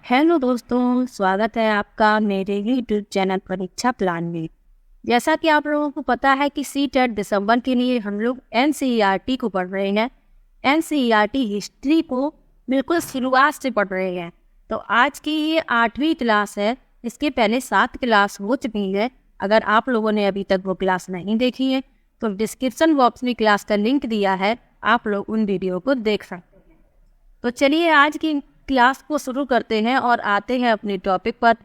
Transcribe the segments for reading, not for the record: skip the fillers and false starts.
Hello दोस्तों, स्वागत है आपका मेरे यूट्यूब चैनल परीक्षा प्लान में। जैसा कि आप लोगों को पता है कि सीटेट दिसंबर के लिए हम लोग एनसीईआरटी को पढ़ रहे हैं। एनसीईआरटी हिस्ट्री को बिल्कुल शुरुआत से पढ़ रहे हैं। तो आज की ये 8वीं क्लास है। इसके पहले 7 क्लास हो चुकी है। अगर आप लोगों ने अभी तक वो क्लास नहीं देखी है तो डिस्क्रिप्शन बॉक्स में क्लास का लिंक दिया है, आप लोग उन वीडियो को देख सकते हैं। तो चलिए आज की क्लास को शुरू करते हैं और आते हैं अपने टॉपिक पर।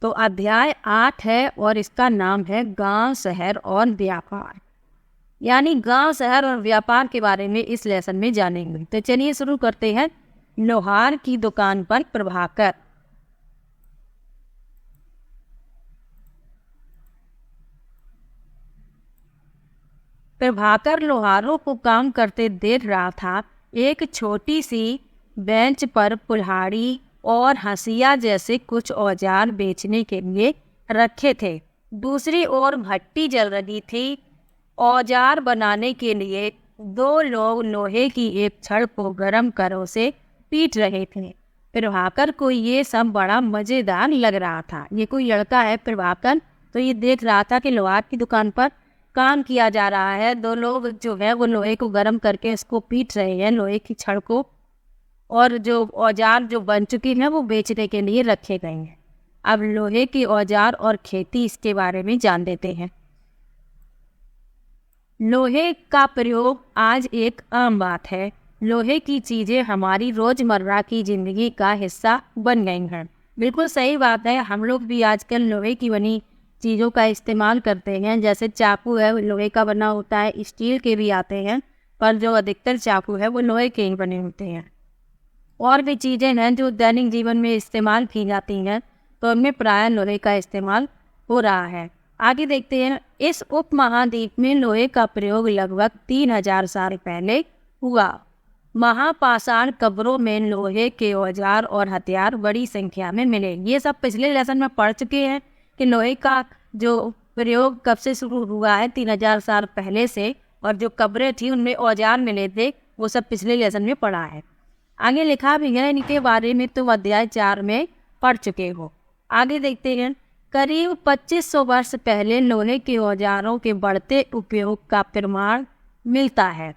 तो अध्याय 8 है और इसका नाम है गांव, शहर और व्यापार। यानी गांव, शहर और व्यापार के बारे में इस लेसन में जानेंगे। तो चलिए शुरू करते हैं। लोहार की दुकान पर प्रभाकर। प्रभाकर लोहारों को काम करते देख रहा था। एक छोटी सी बेंच पर कुल्हाड़ी और हंसिया जैसे कुछ औजार बेचने के लिए रखे थे। दूसरी ओर भट्टी जल रही थी। औजार बनाने के लिए 2 लोग लोहे की एक छड़ को गर्म करों से पीट रहे थे। प्रभाकर को ये सब बड़ा मज़ेदार लग रहा था। ये कोई लड़का है प्रभाकर, तो ये देख रहा था कि लोहार की दुकान पर काम किया जा रहा है। 2 लोग जो है वो लोहे को गर्म करके इसको पीट रहे हैं, लोहे की छड़ को, और जो औजार जो बन चुकी हैं वो बेचने के लिए रखे गए हैं। अब लोहे के औजार और खेती, इसके बारे में जान लेते हैं। लोहे का प्रयोग आज एक आम बात है। लोहे की चीज़ें हमारी रोज़मर्रा की ज़िंदगी का हिस्सा बन गई हैं। बिल्कुल सही बात है। हम लोग भी आजकल लोहे की बनी चीज़ों का इस्तेमाल करते हैं। जैसे चाकू है वो लोहे का बना होता है, स्टील के भी आते हैं, पर जो अधिकतर चाकू है वो लोहे के ही बने होते हैं। और भी चीज़ें हैं जो दैनिक जीवन में इस्तेमाल की जाती हैं, तो उनमें प्रायः लोहे का इस्तेमाल हो रहा है। आगे देखते हैं। इस उपमहाद्वीप में लोहे का प्रयोग लगभग 3000 साल पहले हुआ। महापाषाण कब्रों में लोहे के औजार और हथियार बड़ी संख्या में मिले। ये सब पिछले लेसन में पढ़ चुके हैं कि लोहे का जो प्रयोग कब से शुरू हुआ है, 3000 साल पहले से, और जो कब्रें थी उनमें औजार मिले थे, वो सब पिछले लेसन में पढ़ा है। आगे लिखा भी है, इनके बारे में तुम अध्याय 4 में पढ़ चुके हो। आगे देखते हैं। करीब 2500 वर्ष पहले लोहे के औजारों के बढ़ते उपयोग का प्रमाण मिलता है।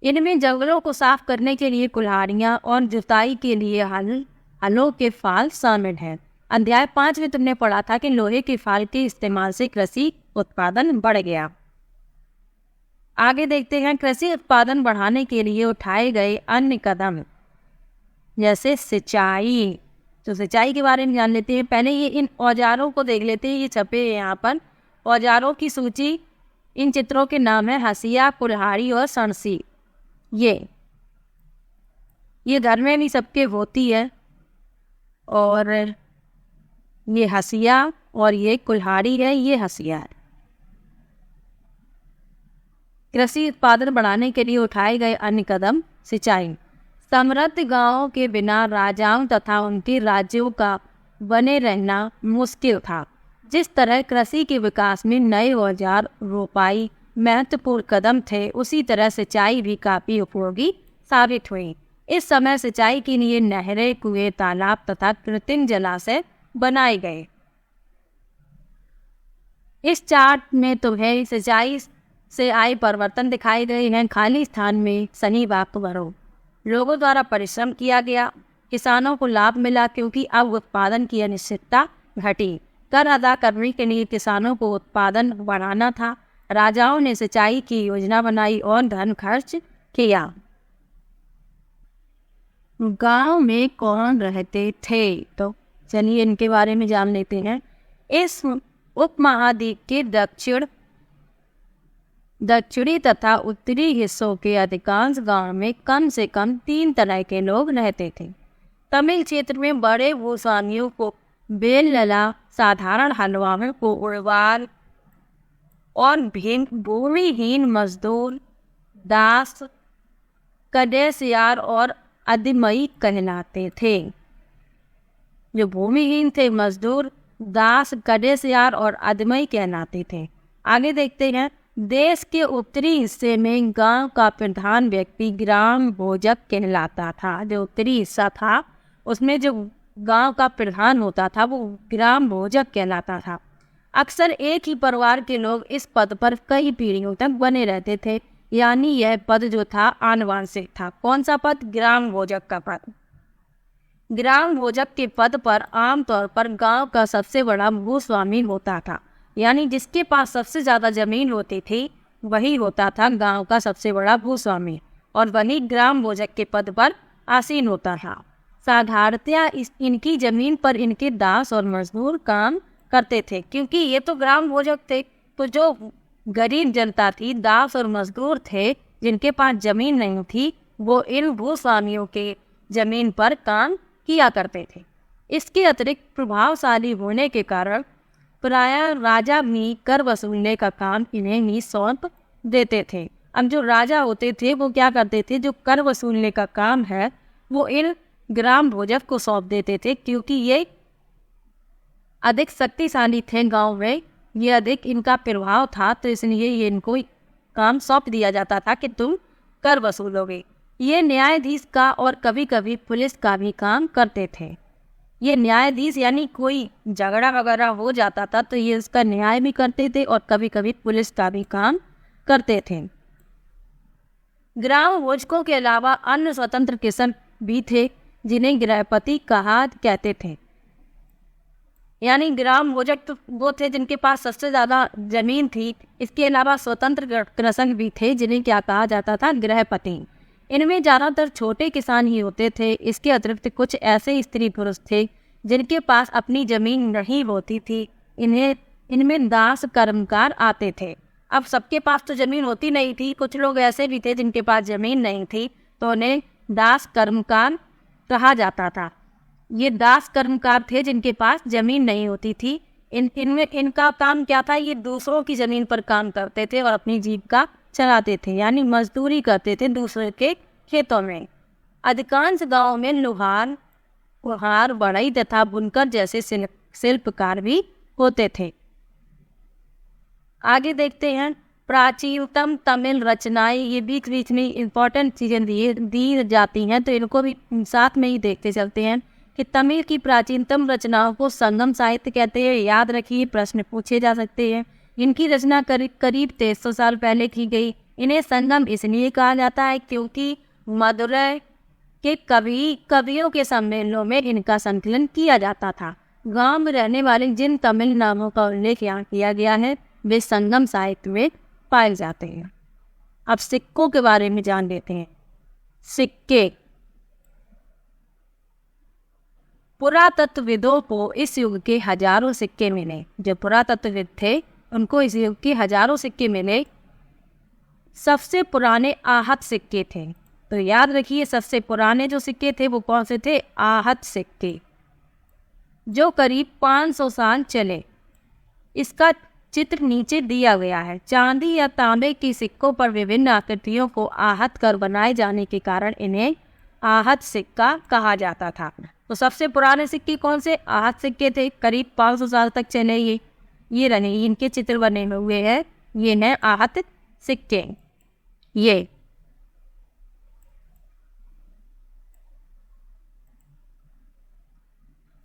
इनमें जंगलों को साफ करने के लिए कुल्हाड़ियाँ और जुताई के लिए हलों के फाल शामिल हैं। अध्याय 5 में तुमने पढ़ा था कि लोहे के फाल के इस्तेमाल से कृषि उत्पादन बढ़ गया। आगे देखते हैं। कृषि उत्पादन बढ़ाने के लिए उठाए गए अन्य कदम, जैसे सिंचाई। तो सिंचाई के बारे में जान लेते हैं। पहले ये इन औजारों को देख लेते हैं। ये छपे हैं यहाँ पर औजारों की सूची। इन चित्रों के नाम है हंसिया, कुल्हाड़ी और सणसी। ये घर में भी सबके होती है। और ये हंसिया और ये कुल्हाड़ी है, ये हंसिया है। कृषि उत्पादन बढ़ाने के लिए उठाए गए अन्य कदम, सिंचाई। समृद्ध गांवों के बिना राजाओं तथा उनके राज्यों का बने रहना मुश्किल था। जिस तरह कृषि के विकास में नए औजार, रोपाई महत्वपूर्ण कदम थे, उसी तरह सिंचाई भी काफ़ी उपयोगी साबित हुई। इस समय सिंचाई के लिए नहरें, कुएं, तालाब तथा कृत्रिम जलाशय बनाए गए। इस चार्ट में तुम्हें सिंचाई से आए परिवर्तन दिखाए गए हैं। खाली स्थान में सही वाक्य भरो। लोगों द्वारा परिश्रम किया गया। किसानों को लाभ मिला क्योंकि अब उत्पादन की अनिश्चितता घटी। कर अदा करने के लिए किसानों को उत्पादन बढ़ाना था। राजाओं ने सिंचाई की योजना बनाई और धन खर्च किया। गांव में कौन रहते थे? तो चलिए इनके बारे में जान लेते हैं। इस उपमहाद्वीप के दक्षिणी तथा उत्तरी हिस्सों के अधिकांश गांव में कम से कम 3 तरह के लोग रहते थे। तमिल क्षेत्र में बड़े भूस्वामियों को बेलला, साधारण हलवाओं को उड़वार और भूमिहीन मजदूर दास, कदेसियार और अदिमई कहलाते थे। जो भूमिहीन थे, मजदूर, दास, कदेसियार और अदमई कहलाते थे। आगे देखते हैं। देश के उत्तरी हिस्से में गांव का प्रधान व्यक्ति ग्राम भोजक कहलाता था। जो उत्तरी हिस्सा था उसमें जो गांव का प्रधान होता था वो ग्राम भोजक कहलाता था। अक्सर एक ही परिवार के लोग इस पद पर कई पीढ़ियों तक बने रहते थे, यानी यह पद जो था आनुवंशिक था। कौन सा पद? ग्राम भोजक का पद। ग्राम भोजक के पद पर आमतौर पर गांव का सबसे बड़ा भूस्वामी होता था, यानी जिसके पास सबसे ज्यादा जमीन होती थी वही होता था गांव का सबसे बड़ा भूस्वामी, और वही ग्राम भोजक के पद पर आसीन होता था। साधारणतया इनकी जमीन पर इनके दास और मजदूर काम करते थे, क्योंकि ये तो ग्राम भोजक थे। तो जो गरीब जनता थी, दास और मजदूर थे जिनके पास जमीन नहीं थी, वो इन भूस्वामियों के जमीन पर काम किया करते थे। इसके अतिरिक्त प्रभावशाली होने के कारण प्रायः राजा भी कर वसूलने का काम इन्हें ही सौंप देते थे। अब जो राजा होते थे वो क्या करते थे, जो कर वसूलने का काम है वो इन ग्राम भोजक को सौंप देते थे, क्योंकि ये अधिक शक्तिशाली थे गांव में, ये अधिक इनका प्रभाव था, तो इसलिए ये इनको काम सौंप दिया जाता था कि तुम कर वसूलोगे। ये न्यायाधीश का और कभी कभी पुलिस का भी काम करते थे। ये न्यायाधीश यानी कोई झगड़ा वगैरह हो जाता था तो ये इसका न्याय भी करते थे और कभी कभी पुलिस का भी काम करते थे। ग्राम भोजकों के अलावा अन्य स्वतंत्र किस्म भी थे जिन्हें गृहपति कहा कहते थे। यानी ग्राम भोजक तो वो थे जिनके पास सबसे ज़्यादा जमीन थी। इसके अलावा स्वतंत्र कृषक भी थे जिन्हें क्या कहा जाता था? गृहपति। इनमें ज़्यादातर छोटे किसान ही होते थे। इसके अतिरिक्त कुछ ऐसे स्त्री पुरुष थे जिनके पास अपनी जमीन नहीं होती थी। इनमें दास कर्मकार आते थे। अब सबके पास तो जमीन होती नहीं थी, कुछ लोग ऐसे भी थे जिनके पास जमीन नहीं थी, तो उन्हें दास कर्मकार कहा जाता था। ये दास कर्मकार थे जिनके पास जमीन नहीं होती थी। इनका काम क्या था? ये दूसरों की जमीन पर काम करते थे और अपनी जीविका चलाते थे, यानी मजदूरी करते थे दूसरे के खेतों में। अधिकांश गांवों में लोहार, कुम्हार, बढ़ई तथा बुनकर जैसे शिल्पकार भी होते थे। आगे देखते हैं प्राचीनतम तमिल रचनाएं। ये बीच बीच में इम्पोर्टेंट चीज़ें दी जाती हैं, तो इनको भी साथ में ही देखते चलते हैं कि तमिल की प्राचीनतम रचनाओं को संगम साहित्य कहते हैं। याद रखिए, प्रश्न पूछे जा सकते हैं। इनकी रचना करीब 2300 साल पहले की गई। इन्हें संगम इसलिए कहा जाता है क्योंकि मदुरै के कवियों के सम्मेलनों में इनका संकलन किया जाता था। गांव में रहने वाले जिन तमिल नामों का उल्लेख यहाँ किया गया है वे संगम साहित्य में पाए जाते हैं। अब सिक्कों के बारे में जान लेते हैं। सिक्के। पुरातत्वविदों को इस युग के हजारों सिक्के मिले। जो पुरातत्वविद थे उनको इस युग के हजारों सिक्के मिले। सबसे पुराने आहत सिक्के थे। तो याद रखिए, सबसे पुराने जो सिक्के थे वो कौन से थे? आहत सिक्के, जो करीब 500 साल चले। इसका चित्र नीचे दिया गया है। चांदी या तांबे के सिक्कों पर विभिन्न आकृतियों को आहत कर बनाए जाने के कारण इन्हें आहत सिक्का कहा जाता था। तो सबसे पुराने सिक्के कौन से? आहत सिक्के थे, करीब 500 साल तक चले। ये रहे, इनके चित्र बने हुए हैं। ये हैं आहत सिक्के। ये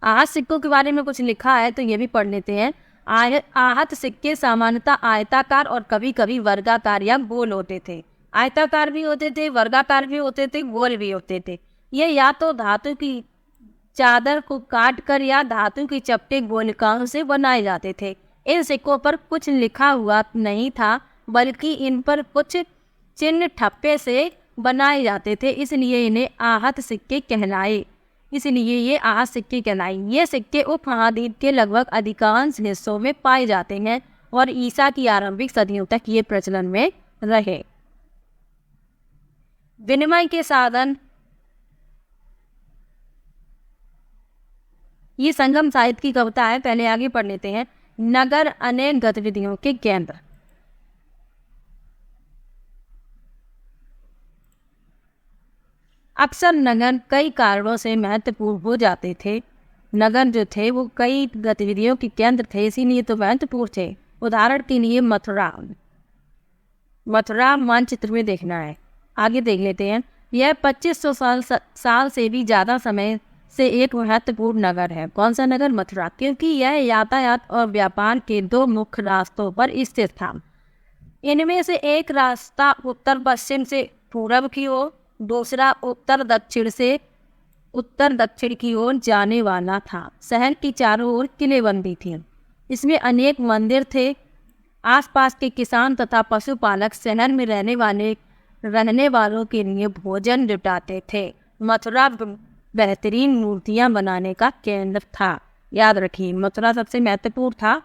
आहत सिक्कों के बारे में कुछ लिखा है तो ये भी पढ़ लेते हैं। आहत सिक्के सामान्यतः आयताकार और कभी कभी वर्गाकार या गोल होते थे। आयताकार भी होते थे, वर्गाकार भी होते थे, गोल भी होते थे। ये या तो धातु की चादर को काट कर या धातु की चपटे गोलिकाओं से बनाए जाते थे। इन सिक्कों पर कुछ लिखा हुआ नहीं था, बल्कि इन पर कुछ चिन्ह ठप्पे से बनाए जाते थे, इसलिए इन्हें आहत सिक्के कहलाए। इसलिए ये आहत सिक्के कहलाए। ये सिक्के उपमहाद्वीप के लगभग अधिकांश हिस्सों में पाए जाते हैं और ईसा की आरंभिक सदियों तक ये प्रचलन में रहे। विनिमय के साधन। ये संगम साहित्य की कविता है, पहले आगे पढ़ लेते हैं। नगर अनेक गतिविधियों के केंद्र। अक्सर नगर कई कारणों से महत्वपूर्ण हो जाते थे। नगर जो थे वो कई गतिविधियों के केंद्र थे, इसीलिए तो महत्वपूर्ण थे। उदाहरण के लिए मथुरा। मथुरा मानचित्र में देखना है। आगे देख लेते हैं। यह 2500 साल से भी ज़्यादा समय से एक महत्वपूर्ण नगर है। कौन सा नगर? मथुरा, क्योंकि यह यातायात और व्यापार के दो मुख्य रास्तों पर स्थित था। इनमें से एक रास्ता उत्तर पश्चिम से पूर्व की ओर, दूसरा उत्तर दक्षिण की ओर जाने वाला था। शहर की चारों ओर किलेबंदी थी। इसमें अनेक मंदिर थे। आसपास के किसान तथा पशुपालक शहर में रहने वालों के लिए भोजन जुटाते थे। मथुरा बेहतरीन मूर्तियां बनाने का केंद्र था। याद रखिए, मथुरा सबसे महत्वपूर्ण था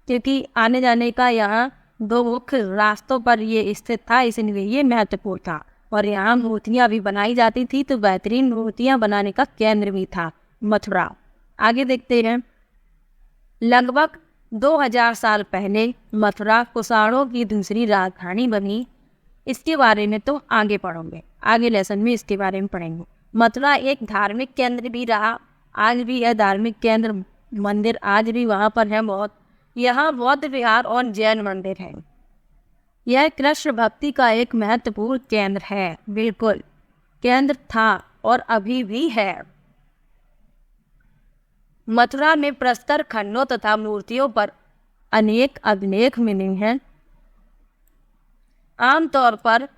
क्योंकि आने जाने का यहाँ दो मुख्य रास्तों पर ये स्थित था, इसलिए ये महत्वपूर्ण था। और यहाँ मूर्तियाँ भी बनाई जाती थी, तो बेहतरीन मूर्तियाँ बनाने का केंद्र भी था मथुरा। आगे देखते हैं। लगभग 2000 साल पहले मथुरा कुषाणों की दूसरी राजधानी बनी। इसके बारे में तो आगे पढ़ोगे, आगे लेसन में इसके बारे में पढ़ेंगे। मथुरा एक धार्मिक केंद्र भी रहा, आज भी है धार्मिक केंद्र। मंदिर आज भी वहाँ पर है बहुत। यहाँ बौद्ध विहार और जैन मंदिर हैं। यह कृष्ण भक्ति का एक महत्वपूर्ण केंद्र है। बिल्कुल केंद्र था और अभी भी है। मथुरा में प्रस्तर खंडों तथा मूर्तियों पर अनेक अभिलेख मिले हैं। आमतौर पर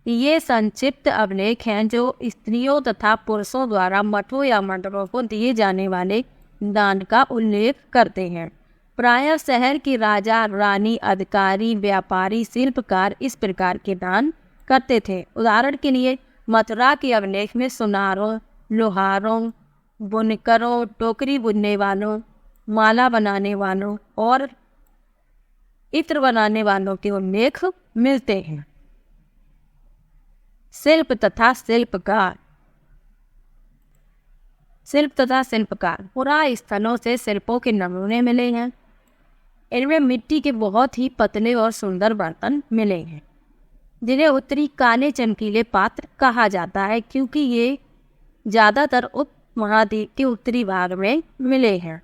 ये संक्षिप्त अभिलेख हैं जो स्त्रियों तथा पुरुषों द्वारा मठों या मंडलों को दिए जाने वाले दान का उल्लेख करते हैं। प्रायः शहर के राजा, रानी, अधिकारी, व्यापारी, शिल्पकार इस प्रकार के दान करते थे। उदाहरण के लिए मथुरा के अभिलेख में सुनारों, लोहारों, बुनकरों, टोकरी बुनने वालों, माला बनाने वालों और इत्र बनाने वालों के उल्लेख मिलते हैं। शिल्प तथा शिल्पकार पुरा स्थलों से शिल्पों के नमूने मिले हैं। इनमें मिट्टी के बहुत ही पतले और सुंदर बर्तन मिले हैं, जिन्हें उत्तरी काले चमकीले पात्र कहा जाता है, क्योंकि ये ज़्यादातर उप महाद्वीप के उत्तरी भाग में मिले हैं।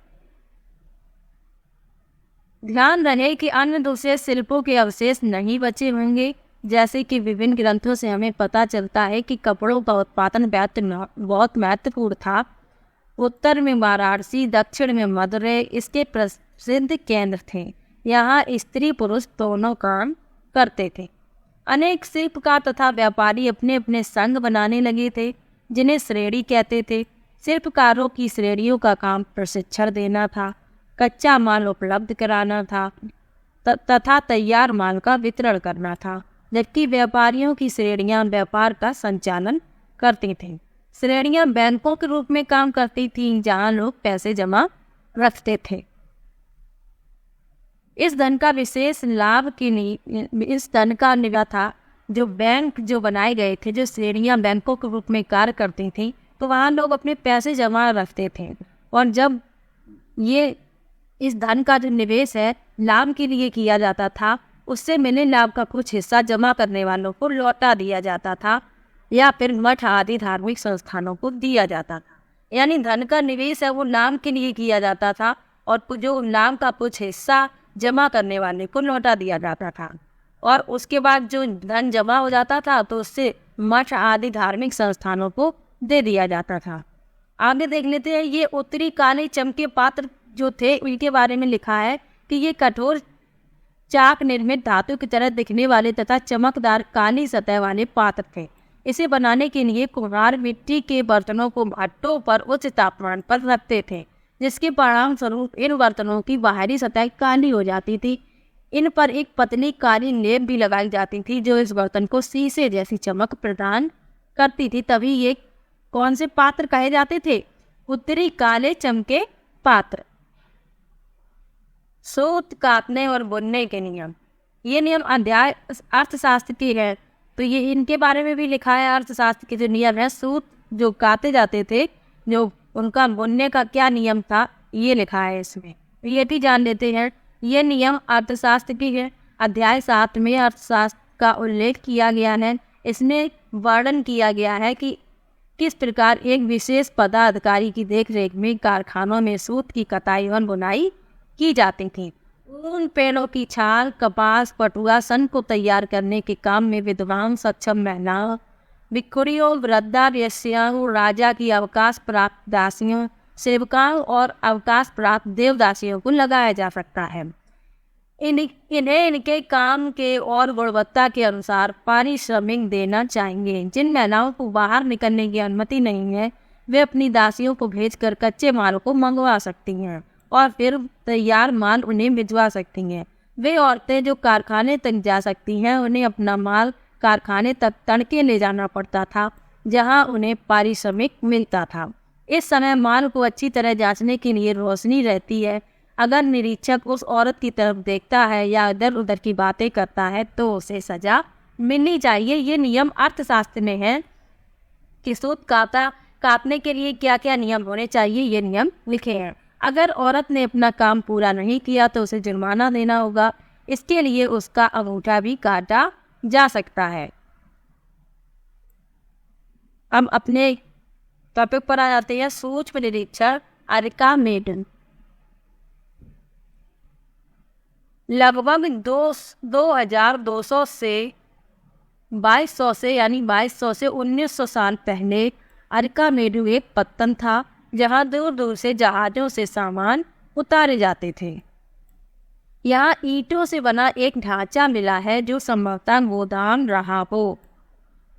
ध्यान रहे कि अन्य दूसरे शिल्पों के अवशेष नहीं बचे होंगे। जैसे कि विभिन्न ग्रंथों से हमें पता चलता है कि कपड़ों का उत्पादन बहुत महत्वपूर्ण था। उत्तर में वाराणसी, दक्षिण में मदुरै इसके प्रसिद्ध केंद्र थे। यहाँ स्त्री पुरुष दोनों काम करते थे। अनेक शिल्पकार तथा व्यापारी अपने अपने संघ बनाने लगे थे, जिन्हें श्रेणी कहते थे। शिल्पकारों की श्रेणियों का काम प्रशिक्षण देना था, कच्चा माल उपलब्ध कराना था तथा तैयार माल का वितरण करना था, जबकि व्यापारियों की श्रेणियां व्यापार का संचालन करती थीं। श्रेणियां बैंकों के रूप में काम करती थीं, जहां लोग पैसे जमा रखते थे। इस धन का विशेष लाभ के लिए इस धन का निवास था। जो बैंक जो बनाए गए थे, जो श्रेणियां बैंकों के रूप में कार्य करती थीं, तो वहाँ लोग अपने पैसे जमा रखते थे। और जब ये इस धन का जो निवेश है लाभ के लिए किया जाता था, उससे मिले लाभ का कुछ हिस्सा जमा करने वालों को लौटा दिया जाता था या फिर मठ आदि धार्मिक संस्थानों को दिया जाता था। यानी धन का निवेश है वो लाभ के लिए किया जाता था और जो लाभ का कुछ हिस्सा जमा करने वाले को लौटा दिया जाता था। और उसके बाद जो धन जमा हो जाता था तो उससे मठ आदि धार्मिक संस्थानों को दे दिया जाता था। आगे देख लेते हैं। ये उत्तरी काले चमके पात्र जो थे उनके बारे में लिखा है कि ये कठोर चाक निर्मित धातु की तरह दिखने वाले तथा चमकदार काली सतह वाले पात्र थे। इसे बनाने के लिए कुम्हार मिट्टी के बर्तनों को भट्टों पर उच्च तापमान पर रखते थे, जिसके परिणाम स्वरूप इन बर्तनों की बाहरी सतह काली हो जाती थी। इन पर एक पतली काली लेप भी लगाई जाती थी जो इस बर्तन को शीशे जैसी चमक प्रदान करती थी। तभी ये कौन से पात्र कहे जाते थे? उत्तरी काले चमके पात्र। सूत काटने और बुनने के नियम। ये नियम अध्याय अर्थशास्त्र की है, तो ये इनके बारे में भी लिखा है। अर्थशास्त्र के जो नियम है, सूत जो काटे जाते थे, जो उनका बुनने का क्या नियम था, ये लिखा है इसमें। ये भी जान लेते हैं। ये नियम अर्थशास्त्र की है। अध्याय 7 में अर्थशास्त्र का उल्लेख किया गया है। इसमें वर्णन किया गया है कि किस प्रकार एक विशेष पदाधिकारी की देखरेख में कारखानों में सूत की कताई और बुनाई की जाती थी। उन पेड़ों की छाल, कपास, पटुआ, सन को तैयार करने के काम में विद्वान सक्षम महिलाओं, भिक्षुणियों, वृद्धा वेश्याओं, राजा की अवकाश प्राप्त दासियों, सेवकाओं और अवकाश प्राप्त देवदासियों को लगाया जा सकता है। इन्हें इनके काम के और गुणवत्ता के अनुसार पारिश्रमिक देना चाहिए। जिन महिलाओं को बाहर निकलने की अनुमति नहीं है, वे अपनी दासियों को भेजकर कच्चे माल को मंगवा सकती हैं और फिर तैयार माल उन्हें भिजवा सकती हैं। वे औरतें जो कारखाने तक जा सकती हैं, उन्हें अपना माल कारखाने तक तड़के ले जाना पड़ता था, जहां उन्हें पारिश्रमिक मिलता था। इस समय माल को अच्छी तरह जांचने के लिए रोशनी रहती है। अगर निरीक्षक उस औरत की तरफ देखता है या इधर उधर की बातें करता है तो उसे सजा मिलनी चाहिए। ये नियम अर्थशास्त्र में है कि सूत काटने के लिए क्या क्या नियम होने चाहिए, ये नियम लिखे हैं। अगर औरत ने अपना काम पूरा नहीं किया तो उसे जुर्माना देना होगा। इसके लिए उसका अंगूठा भी काटा जा सकता है। अब अपने टॉपिक पर आ जाते हैं। सूक्ष्म निरीक्षक आर्कामेडन लगभग 2200 से 2200 से यानी 2200 से 1900 साल पहले आर्कामेडू एक पत्तन था जहां दूर दूर से जहाज़ों से सामान उतारे जाते थे। यहाँ ईंटों से बना एक ढांचा मिला है जो संभवतः गोदाम रहा हो।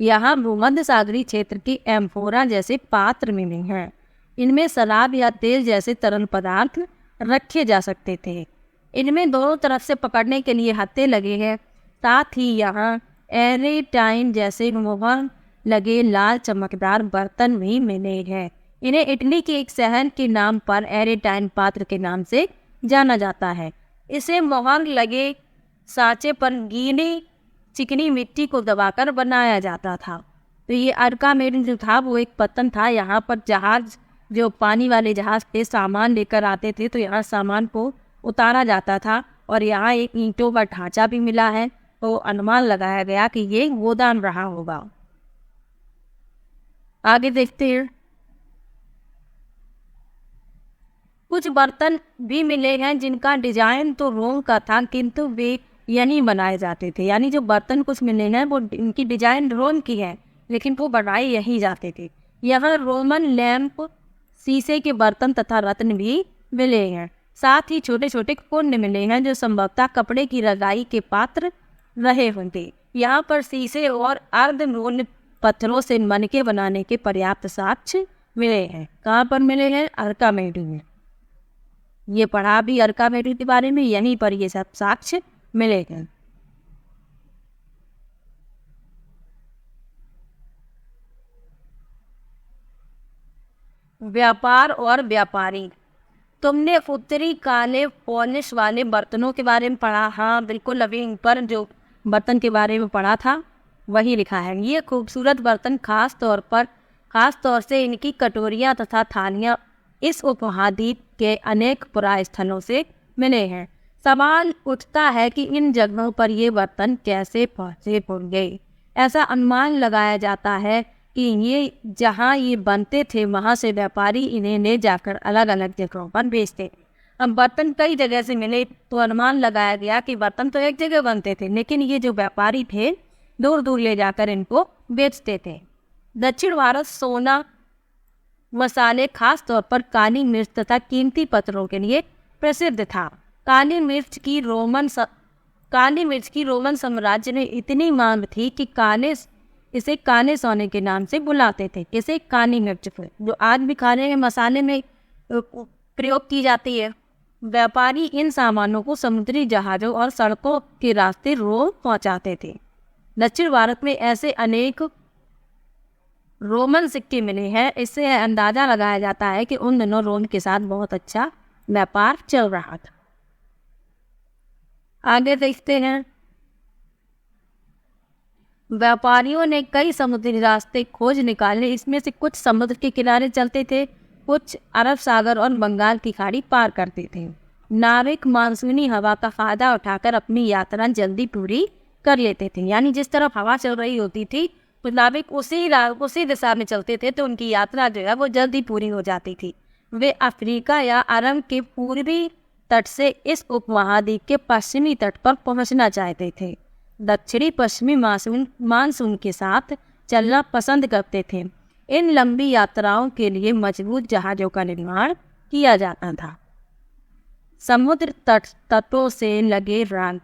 यहाँ भूमध्य सागरीय क्षेत्र की एम्फोरा जैसे पात्र मिले हैं। इनमें शराब या तेल जैसे तरल पदार्थ रखे जा सकते थे। इनमें दोनों तरफ से पकड़ने के लिए हत्थे लगे हैं। साथ ही यहाँ एरेटाइन जैसे मोहर लगे लाल चमकदार बर्तन भी मिले हैं। इन्हें इटली के एक शहर के नाम पर एरेटाइन पात्र के नाम से जाना जाता है। इसे मोहर लगे सांचे पर गीली चिकनी मिट्टी को दबाकर बनाया जाता था। तो ये आर्कामेडन जो था वो एक पत्तन था। यहाँ पर जहाज, जो पानी वाले जहाज पे सामान लेकर आते थे, तो यहाँ सामान को उतारा जाता था। और यहाँ एक ईंटों का ढांचा भी मिला है, तो अनुमान लगाया गया कि ये गोदाम रहा होगा। आगे देखते हैं। कुछ बर्तन भी मिले हैं जिनका डिजाइन तो रोम का था, किंतु वे यहीं बनाए जाते थे। यानी जो बर्तन कुछ मिले हैं वो इनकी डिजाइन रोम की है, लेकिन वो बनाए यहीं जाते थे। यहाँ रोमन लैंप, शीशे के बर्तन तथा रत्न भी मिले हैं। साथ ही छोटे छोटे कुंड मिले हैं जो संभवतः कपड़े की रजाई के पात्र रहे होंगे। यहाँ पर शीशे और अर्धमूल पत्थरों से मनके बनाने के पर्याप्त साक्ष्य मिले हैं। कहाँ पर मिले हैं? आर्कामेडू में। ये पढ़ा भी आर्कामेडू के बारे में, यहीं पर ये सब साक्ष्य मिले हैं। व्यापार और व्यापारी। तुमने उत्तरी काले पॉलिश वाले बर्तनों के बारे में पढ़ा? हाँ बिल्कुल, अभी इन पर जो बर्तन के बारे में पढ़ा था वही लिखा है। ये खूबसूरत बर्तन खास तौर से इनकी कटोरियाँ तथा थालियाँ इस उपमहाद्वीप के अनेक पुराने स्थलों से मिले हैं। सवाल उठता है कि इन जगहों पर ये बर्तन कैसे पहुँचे होंगे। ऐसा अनुमान लगाया जाता है कि ये जहाँ ये बनते थे वहाँ से व्यापारी इन्हें ले जाकर अलग अलग जगहों पर बेचते। अब बर्तन कई जगह से मिले तो अनुमान लगाया गया कि बर्तन तो एक जगह बनते थे, लेकिन ये जो व्यापारी थे दूर दूर ले जाकर इनको बेचते थे। दक्षिण भारत सोना, मसाले, खास तौर पर काली मिर्च तथा कीमती पत्थरों के लिए प्रसिद्ध था। काली मिर्च की रोमन साम्राज्य में इतनी मांग थी कि इसे काले सोने के नाम से बुलाते थे। इसे काली मिर्च जो आज भी खाने में मसाले में प्रयोग की जाती है। व्यापारी इन सामानों को समुद्री जहाज़ों और सड़कों के रास्ते रोम पहुंचाते थे। दक्षिण भारत में ऐसे अनेक रोमन सिक्के मिले हैं। इससे अंदाजा लगाया जाता है कि उन दिनों रोम के साथ बहुत अच्छा व्यापार चल रहा था। आगे देखते हैं। व्यापारियों ने कई समुद्री रास्ते खोज निकाले। इसमें से कुछ समुद्र के किनारे चलते थे, कुछ अरब सागर और बंगाल की खाड़ी पार करते थे। नाविक मानसूनी हवा का फायदा उठाकर अपनी यात्रा जल्दी पूरी कर लेते थे। यानी जिस तरफ हवा चल रही होती थी तो नाविक उसी दिशा में चलते थे, तो उनकी यात्रा जो है वो जल्दी पूरी हो जाती थी। वे अफ्रीका या अरब के पूर्वी तट से इस उपमहाद्वीप के पश्चिमी तट पर पहुंचना चाहते थे। दक्षिणी पश्चिमी मानसून के साथ चलना पसंद करते थे। इन लंबी यात्राओं के लिए मजबूत जहाज़ों का निर्माण किया जाता था। समुद्र तटों से लगे राज्य।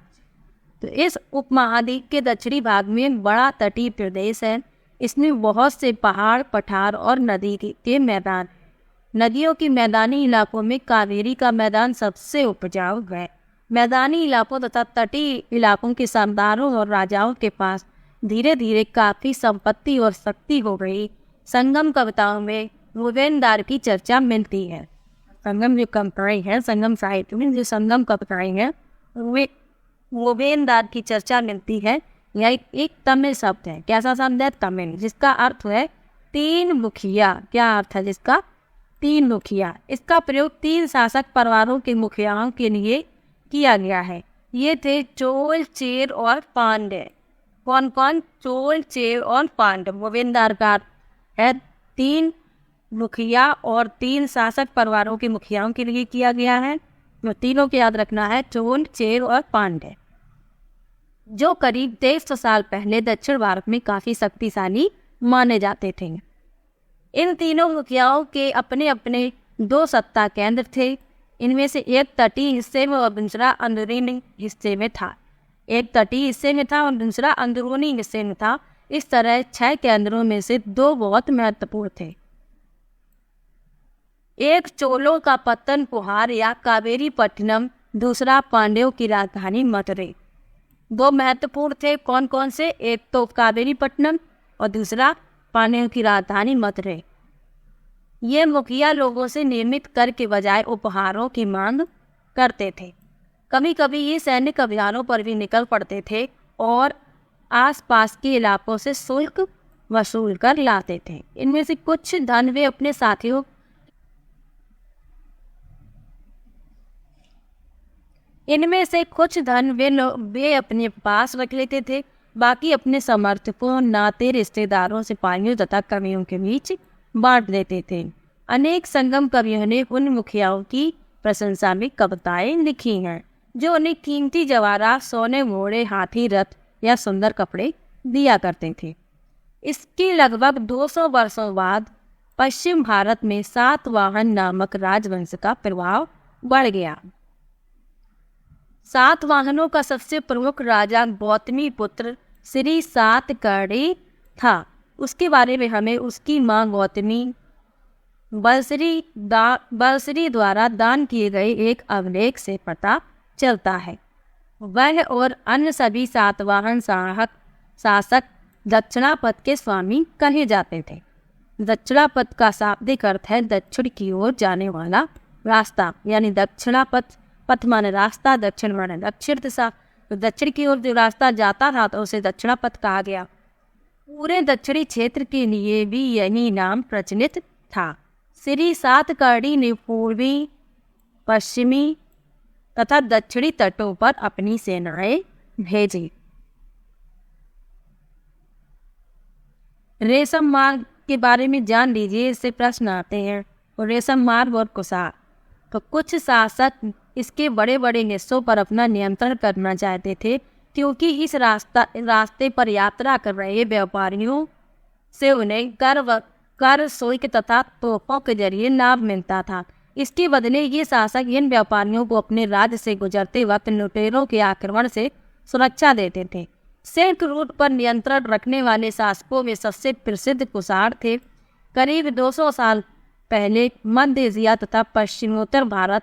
तो इस उपमहाद्वीप के दक्षिणी भाग में बड़ा तटीय प्रदेश है। इसमें बहुत से पहाड़, पठार और नदी के मैदान। नदियों के मैदानी इलाकों में कावेरी का मैदान सबसे उपजाऊ है। मैदानी इलाकों तथा तटीय इलाकों के सरदारों और राजाओं के पास धीरे धीरे काफ़ी संपत्ति और शक्ति हो गई। संगम कविताओं में मुवेनदार की चर्चा मिलती है। संगम जो कविताएं हैं, संगम साहित्य में जो संगम कविताएं हैं, वे मुवेनदार की चर्चा मिलती है। यह एक तमिल शब्द है। कैसा शब्द है? तमिल, जिसका अर्थ है तीन मुखिया। क्या अर्थ है जिसका? तीन मुखिया। इसका प्रयोग तीन शासक परिवारों के मुखियाओं के लिए किया गया है। ये थे चोल, चेर और पांड्य। कौन कौन? चोल, चेर और पांड्य। मुवेनदार का है तीन मुखिया और तीन शासक परिवारों के मुखियाओं के लिए किया गया है। तो तीनों को याद रखना है, चोल, चेर और पांड्य, जो करीब 150 साल पहले दक्षिण भारत में काफ़ी शक्तिशाली माने जाते थे। इन तीनों मुखियाओं के अपने अपने दो सत्ता केंद्र थे। इनमें से एक तटीय हिस्से में और दूसरा अंदरूनी हिस्से में था। एक तटीय हिस्से में था और दूसरा अंदरूनी हिस्से में था। इस तरह 6 केंद्रों में से 2 बहुत महत्वपूर्ण थे। एक चोलों का पत्तन पुहार या कावेरी पट्टनम, दूसरा पांड्यों की राजधानी मदुरै। 2 महत्वपूर्ण थे। कौन कौन से? एक तो कावेरी पट्टनम और दूसरा पांड्यों की राजधानी मदुरै। ये मुखिया लोगों से निर्मित कर के बजाय उपहारों की मांग करते थे। कभी कभी ये सैनिक अभियानों पर भी निकल पड़ते थे और आसपास के इलाकों से शुल्क वसूल कर लाते थे। इनमें से कुछ धन वे अपने साथियों वे अपने पास रख लेते थे। बाकी अपने समर्थकों, नाते, रिश्तेदारों, सिपाहियों तथा कवियों के बीच बांट देते थे। अनेक संगम कवियों ने उन मुखियाओं की प्रशंसा में कविताएं लिखी हैं, जो उन्हें कीमती जवाहरात, सोने, घोड़े, हाथी, रथ या सुंदर कपड़े दिया करते थे। इसके लगभग 200 वर्षों बाद पश्चिम भारत में सातवाहन नामक राजवंश का प्रभाव बढ़ गया। सातवाहनों का सबसे प्रमुख राजा गौतमी पुत्र श्री सातकर्णी था। उसके बारे में हमें उसकी मां गौतमी बलश्री द्वारा दान किए गए एक अभिलेख से पता चलता है। वह और अन्य सभी सातवाहन शासक दक्षिणापथ के स्वामी कहे जाते थे। दक्षिणापथ का शाब्दिक अर्थ है दक्षिण की ओर जाने वाला रास्ता, यानी दक्षिणापथ, पथ माने रास्ता, दक्षिण माने दक्षिण दिशा। तो दक्षिण की ओर जो रास्ता जाता था तो उसे दक्षिणापथ कहा गया। पूरे दक्षिणी क्षेत्र के लिए भी यही नाम प्रचलित था। श्री सातकर्णी ने पूर्वी, पश्चिमी तथा दक्षिणी तटों पर अपनी सेनाएं भेजी। रेशम मार्ग के बारे में जान लीजिए, इससे प्रश्न आते हैं। और रेशम मार्ग और कुसार, तो कुछ शासक इसके बड़े बड़े हिस्सों पर अपना नियंत्रण करना चाहते थे, क्योंकि इस रास्ते पर यात्रा कर रहे व्यापारियों से उन्हें कर, शुल्क तथा तोपों के जरिए लाभ मिलता था। इसके बदले ये शासक इन व्यापारियों को अपने राज्य से गुजरते वक्त लुटेरों के आक्रमण से सुरक्षा देते थे। सिल्क रूट पर नियंत्रण रखने वाले शासकों में सबसे प्रसिद्ध कुषाण थे। करीब 200 साल पहले मध्य एशिया तथा पश्चिमोत्तर भारत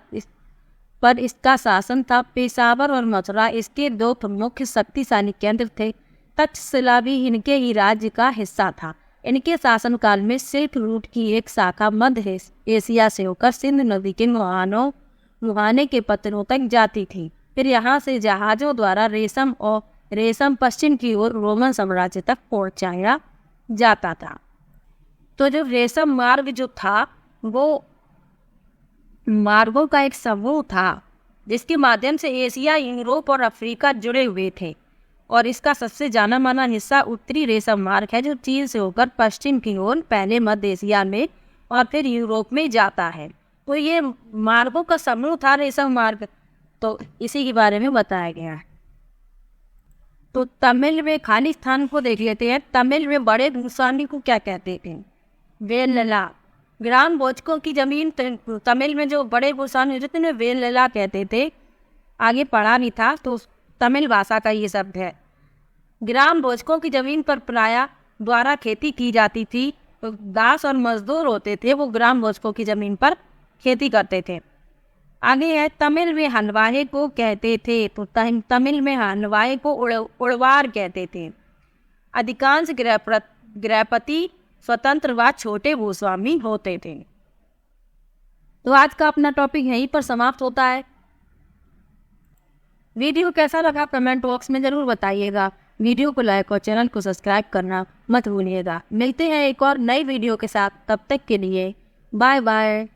पर इसका शासन था। पेशावर और मथुरा इसके 2 प्रमुख शक्तिशाली केंद्र थे। तक्षशिला भी इनके ही राज्य का हिस्सा था। इनके शासनकाल में सिल्क रूट की एक शाखा मध्य एशिया से होकर सिंध नदी के मुहाने के पत्तनों तक जाती थी। फिर यहाँ से जहाज़ों द्वारा रेशम पश्चिम की ओर रोमन साम्राज्य तक पहुँचाया जाता था। तो जो रेशम मार्ग जो था वो मार्गों का एक समूह था, जिसके माध्यम से एशिया, यूरोप और अफ्रीका जुड़े हुए थे। और इसका सबसे जाना माना हिस्सा उत्तरी रेशम मार्ग है, जो चीन से होकर पश्चिम की ओर पहले मध्य एशिया में और फिर यूरोप में जाता है। तो ये मार्गों का समूह था रेशम मार्ग, तो इसी के बारे में बताया गया है। तो तमिल में खाली स्थान को देख लेते हैं। तमिल में बड़े भूस्वामी को क्या कहते थे? वेलला। ग्राम भोजकों की जमीन तमिल में जो बड़े भूस्वामी होते थे वेलला कहते थे। आगे पढ़ा नहीं था तो तमिल भाषा का ये शब्द है। ग्राम भोजकों की जमीन पर प्रायः द्वारा खेती की जाती थी। तो दास और मजदूर होते थे, वो ग्राम भोजकों की जमीन पर खेती करते थे। आगे है तमिल में हलवाई को कहते थे। तो तमिल में हलवाई को उड़वार कहते थे। अधिकांश गृहपति स्वतंत्र व छोटे भूस्वामी होते थे। तो आज का अपना टॉपिक यहीं पर समाप्त होता है। वीडियो कैसा लगा कमेंट बॉक्स में ज़रूर बताइएगा। वीडियो को लाइक और चैनल को सब्सक्राइब करना मत भूलिएगा। मिलते हैं एक और नई वीडियो के साथ, तब तक के लिए बाय बाय।